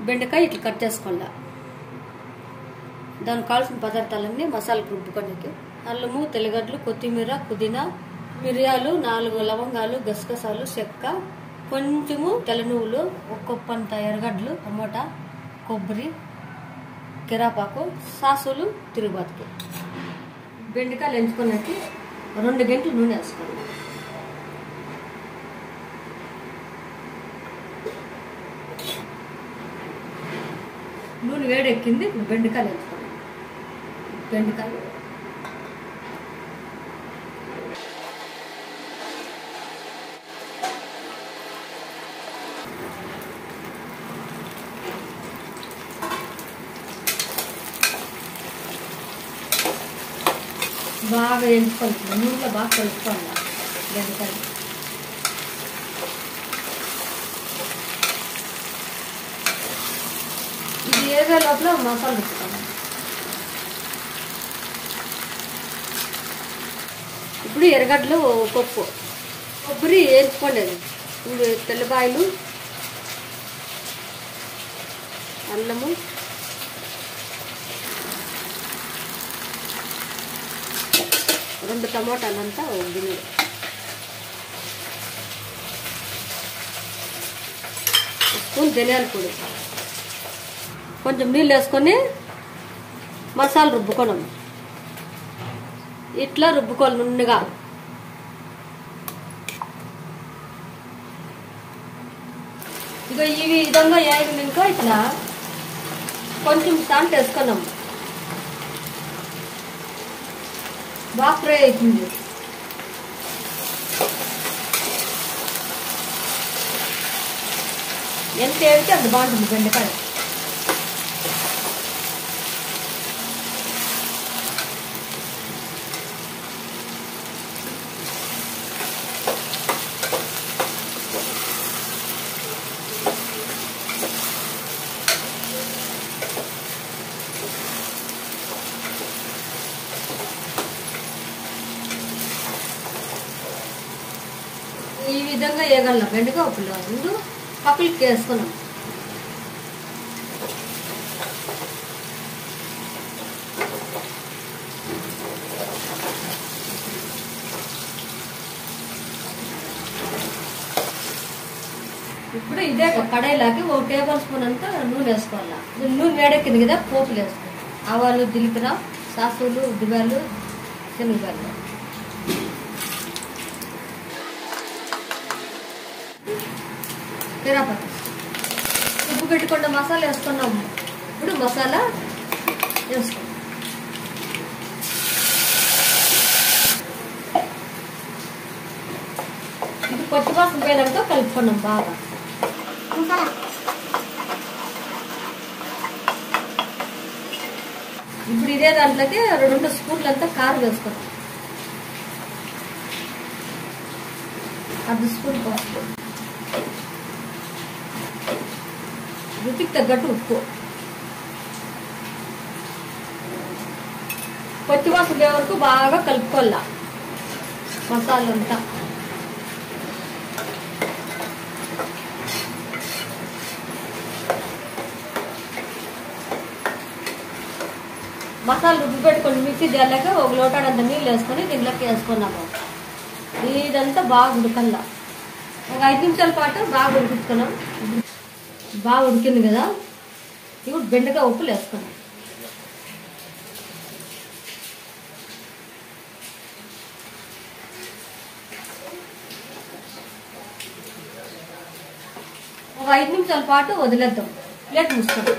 బెండకాయ ఇట్లా కట్ చేసుకోండి. దానికి కావాల్సిన పదార్థాలన్నీ మసాలాకు రుబ్బుకోనికి అల్లము, తెల్లగడ్డలు, కొత్తిమీర, పుదీనా, మిరియాలు, 4 లవంగాలు, గసగసాలు, చెక్క, కొంచెము తెల్ల నువ్వులు, ఒక కప్పంత ఎర్రగడ్డలు, టమోటా, కొబ్బరి, కిరాపాకు, సాసులు, తిరుగుబాతుకి. బెండకాయలు ఎంచుకున్నట్టు 2 గంటలు నూనె వేసుకోండి. నూనె వేడెక్కింది. ఇప్పుడు బెండకాయలు ఎంచుకోండి. బెండకాయలు బాగా ఎంచుకోవాలి. నూనెలో బాగా కలుపుకోవాలి బెండకాయలు. ఇది ఏదో లోపల మసాలా పెట్టుకోవాలి. ఇప్పుడు ఎర్రగడ్డలు, పప్పు, కొబ్బరి వేసుకోండి. ఇప్పుడు తెల్లబాయలు, అల్లము, రెండు టమోటాలంతా గిన్నె, స్పూన్ ధనియాల పొడి, కొంచెం నీళ్ళు వేసుకొని మసాలా రుబ్బుకోవడం. ఇట్లా రుబ్బుకోవాలి నున్నగా. ఇక ఈ విధంగా వేగినాక ఇట్లా కొంచెం సాల్ట్ వేసుకున్నాం. బాగా ఫ్రై అవుతుంది. ఎంత వేడితే అంత బాగుంటుంది బెండకాయ. ఈ విధంగా వేయగలం బెండకాయ ఉప్పులో. ముందు పక్కలకి వేసుకున్నాం. ఇప్పుడు ఇదే కడాయిలాకి 1 టేబుల్ స్పూన్ అంతా నూనె వేసుకోవాలి. నూనె వేడెక్కింది కదా, పోపులు వేసుకోవాలి. ఆవాలు, జీలకర్ర, సాసులు, ఉద్దిపాయలు, శనగపాయలు, కిరాపాకు, ఉప్పు పెట్టుకున్న మసాలా వేసుకున్నాము. ఇప్పుడు మసాలా వేసుకోండి. ఇది పచ్చివాసన పోయినాక కలుపుకున్నాం బాగా. ఇప్పుడు ఇదే దాంట్లోకి 2 స్పూన్లంతా కారం వేసుకున్నాం. 1/2 స్పూన్ పసుపు, రుచికి తగ్గట్టు ఉప్పు, పచ్చివాసన పోయే వరకు బాగా కలుపుకోవాలా మసాలా అంతా. మసాలా రుబ్బి పెట్టుకొని మిక్సీ జార్లాక 1 లోటాడంత నీళ్ళు వేసుకొని దీంట్లోకి వేసుకున్నాము. ఇదంతా బాగా ఉడకల్లా. ఒక 5 నిమిషాల పాటు బాగా ఉడికించుకున్నాం. బాగా ఉడికింది కదా, ఇప్పుడు బెండకాయ ఉప్పులు వేసుకున్నాం. ఒక 5 నిమిషాల పాటు వదిలేద్దాం. ప్లేట్ మూసుకుందాం.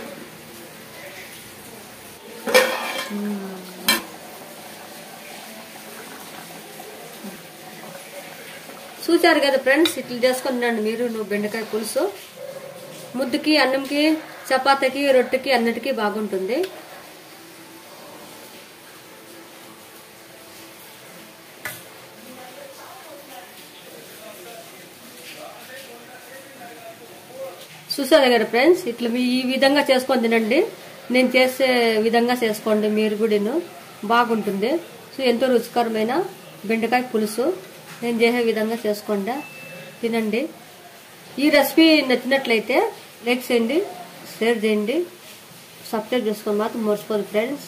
చూసారు కదా ఫ్రెండ్స్, ఇట్లా చేసుకున్నాండి మీరు బెండకాయ పులుసు. ముద్దుకి, అన్నంకి, చపాతీకి, రొట్టెకి అన్నిటికీ బాగుంటుంది. చూసారు కదా ఫ్రెండ్స్, ఇట్లా ఈ విధంగా చేసుకొని తినండి. నేను చేసే విధంగా చేసుకోండి మీరు కూడా, బాగుంటుంది. సో ఎంతో రుచికరమైన బెండకాయ పులుసు నేను చేసే విధంగా చేసుకోండి, తినండి. ఈ రెసిపీ నచ్చినట్లయితే లైక్ చేయండి, షేర్ చేయండి, సబ్స్క్రైబ్ చేసుకొని మాత్రం మర్చిపోదు ఫ్రెండ్స్.